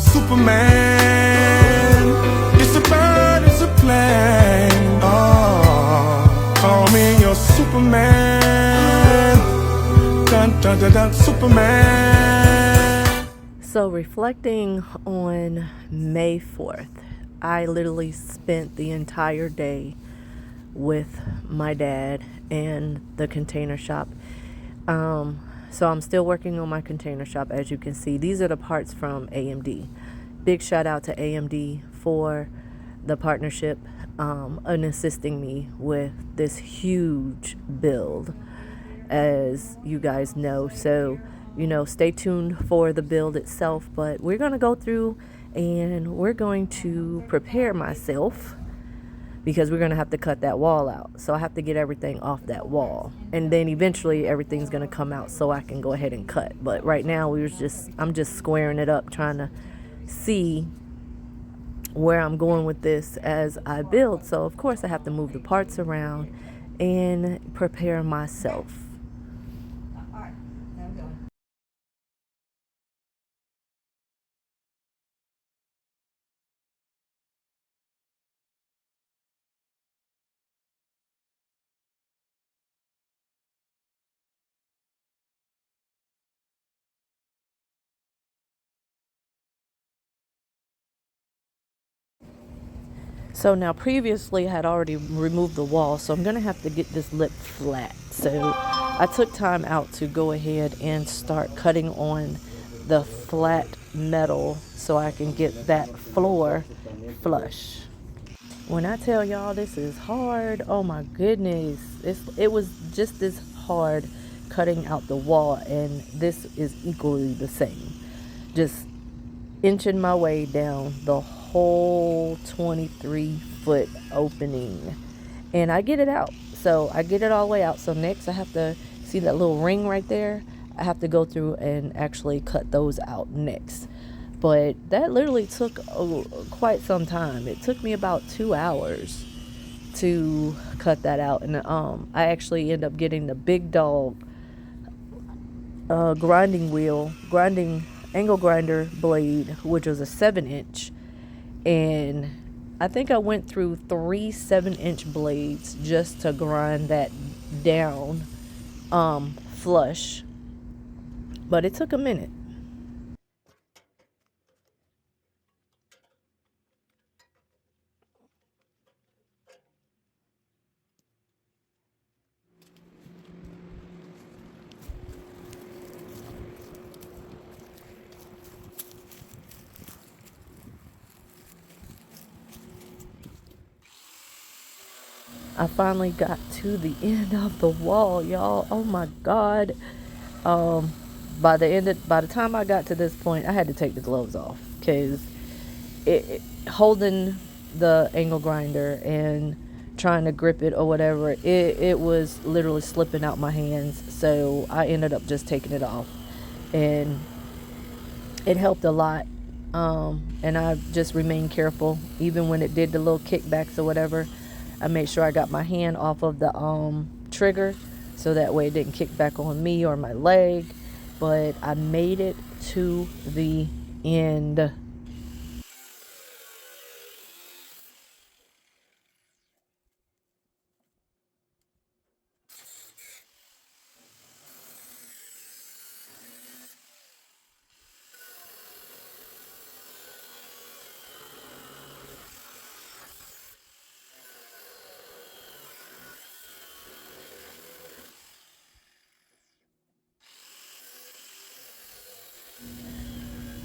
Superman. It's a bird, it's a plane. Oh, call me your Superman. Dun dun dun dun, Superman. So reflecting on May 4th, I literally spent the entire day with my dad and the container shop. So I'm still working on my container shop. As you can see, these are the parts from AMD. Big shout out to AMD for the partnership and assisting me with this huge build, as you guys know. So, stay tuned for the build itself, but we're going to go through and we're going to prepare myself because we're going to have to cut that wall out. So I have to get everything off that wall, and then eventually everything's going to come out so I can go ahead and cut. But right now I'm just squaring it up, trying to see where I'm going with this as I build. So of course I have to move the parts around and prepare myself. So now previously I had already removed the wall, so I'm going to have to get this lip flat. So I took time out to go ahead and start cutting on the flat metal so I can get that floor flush. When I tell y'all this is hard, oh my goodness, it was just as hard cutting out the wall, and this is equally the same. Just inching my way down the whole 23-foot opening, and I get it out. So I get it all the way out. So next I have to see that little ring right there. I have to go through and actually cut those out next. But that literally took quite some time. It took me about 2 hours to cut that out, and I actually end up getting the big dog grinding angle grinder blade, which was a 7-inch, and I think I went through 3 7-inch blades just to grind that down flush, but it took a minute. I finally got to the end of the wall, y'all. Oh my God. By the time I got to this point, I had to take the gloves off because holding the angle grinder and trying to grip it or whatever, it was literally slipping out my hands. So I ended up just taking it off, and it helped a lot. And I just remained careful even when it did the little kickbacks or whatever. I made sure I got my hand off of the trigger so that way it didn't kick back on me or my leg. But I made it to the end.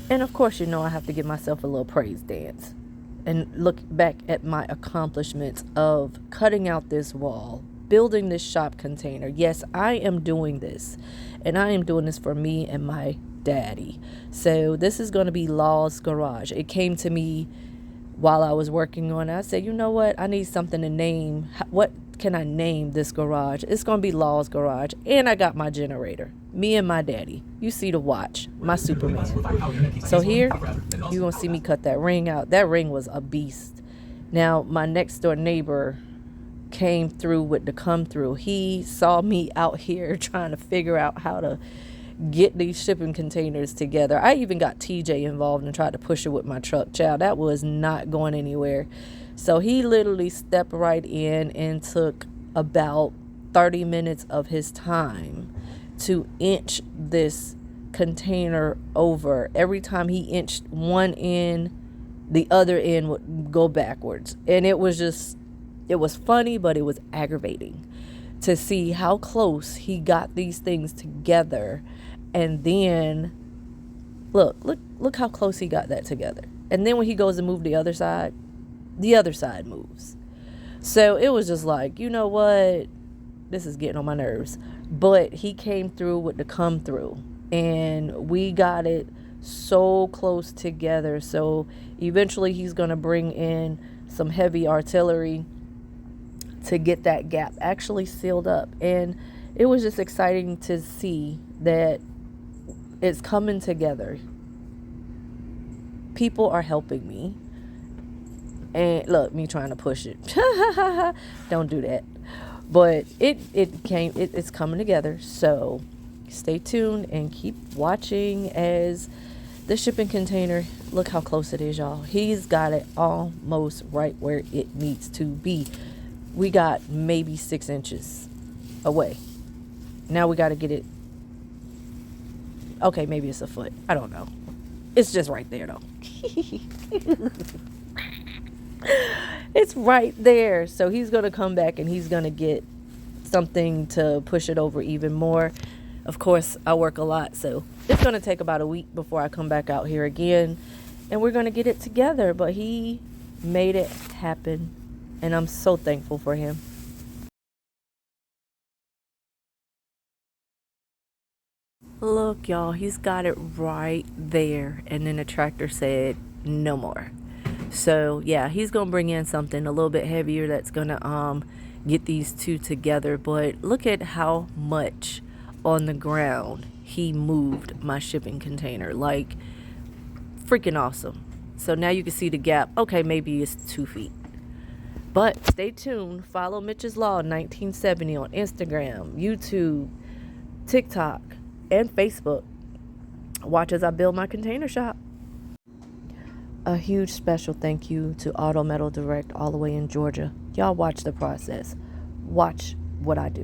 And of course, I have to give myself a little praise dance and look back at my accomplishments of cutting out this wall, building this shop container. Yes, I am doing this, and I am doing this for me and my daddy. So this is going to be Law's Garage. It came to me while I was working on it. I said, you know what? I need something to name. What can I name this garage? It's going to be Law's Garage. And I got my generator. Me and my daddy. You see the watch. My Superman. So here, you're going to see me cut that ring out. That ring was a beast. Now, my next door neighbor came through with the come through. He saw me out here trying to figure out how to get these shipping containers together. I even got TJ involved and tried to push it with my truck. Child, that was not going anywhere. So he literally stepped right in and took about 30 minutes of his time to inch this container over. Every time he inched one end, the other end would go backwards. And it was funny, but it was aggravating to see how close he got these things together. And then look how close he got that together. And then when he goes to move the other side moves. So it was just like, you know what? This is getting on my nerves. But he came through with the come through. And we got it so close together. So eventually he's going to bring in some heavy artillery to get that gap actually sealed up. And it was just exciting to see that it's coming together. People are helping me. And look, me trying to push it. Don't do that. But it's coming together. So stay tuned and keep watching as the shipping container, look how close it is, y'all. He's got it almost right where it needs to be. We got maybe 6 inches away. Now we got to get it. Okay, maybe it's a foot. I don't know. It's just right there, though. It's right there. So he's going to come back and he's going to get something to push it over even more. Of course, I work a lot, so it's going to take about a week before I come back out here again. And we're going to get it together. But he made it happen. And I'm so thankful for him. Look, y'all, he's got it right there. And then the tractor said, no more. So, yeah, he's going to bring in something a little bit heavier that's going to get these two together. But look at how much on the ground he moved my shipping container. Like, freaking awesome. So now you can see the gap. Okay, maybe it's 2 feet. But stay tuned. Follow Mitch's Law 1970 on Instagram, YouTube, TikTok, and Facebook. Watch as I build my container shop. A huge special thank you to Auto Metal Direct all the way in Georgia. Y'all watch the process. Watch what I do.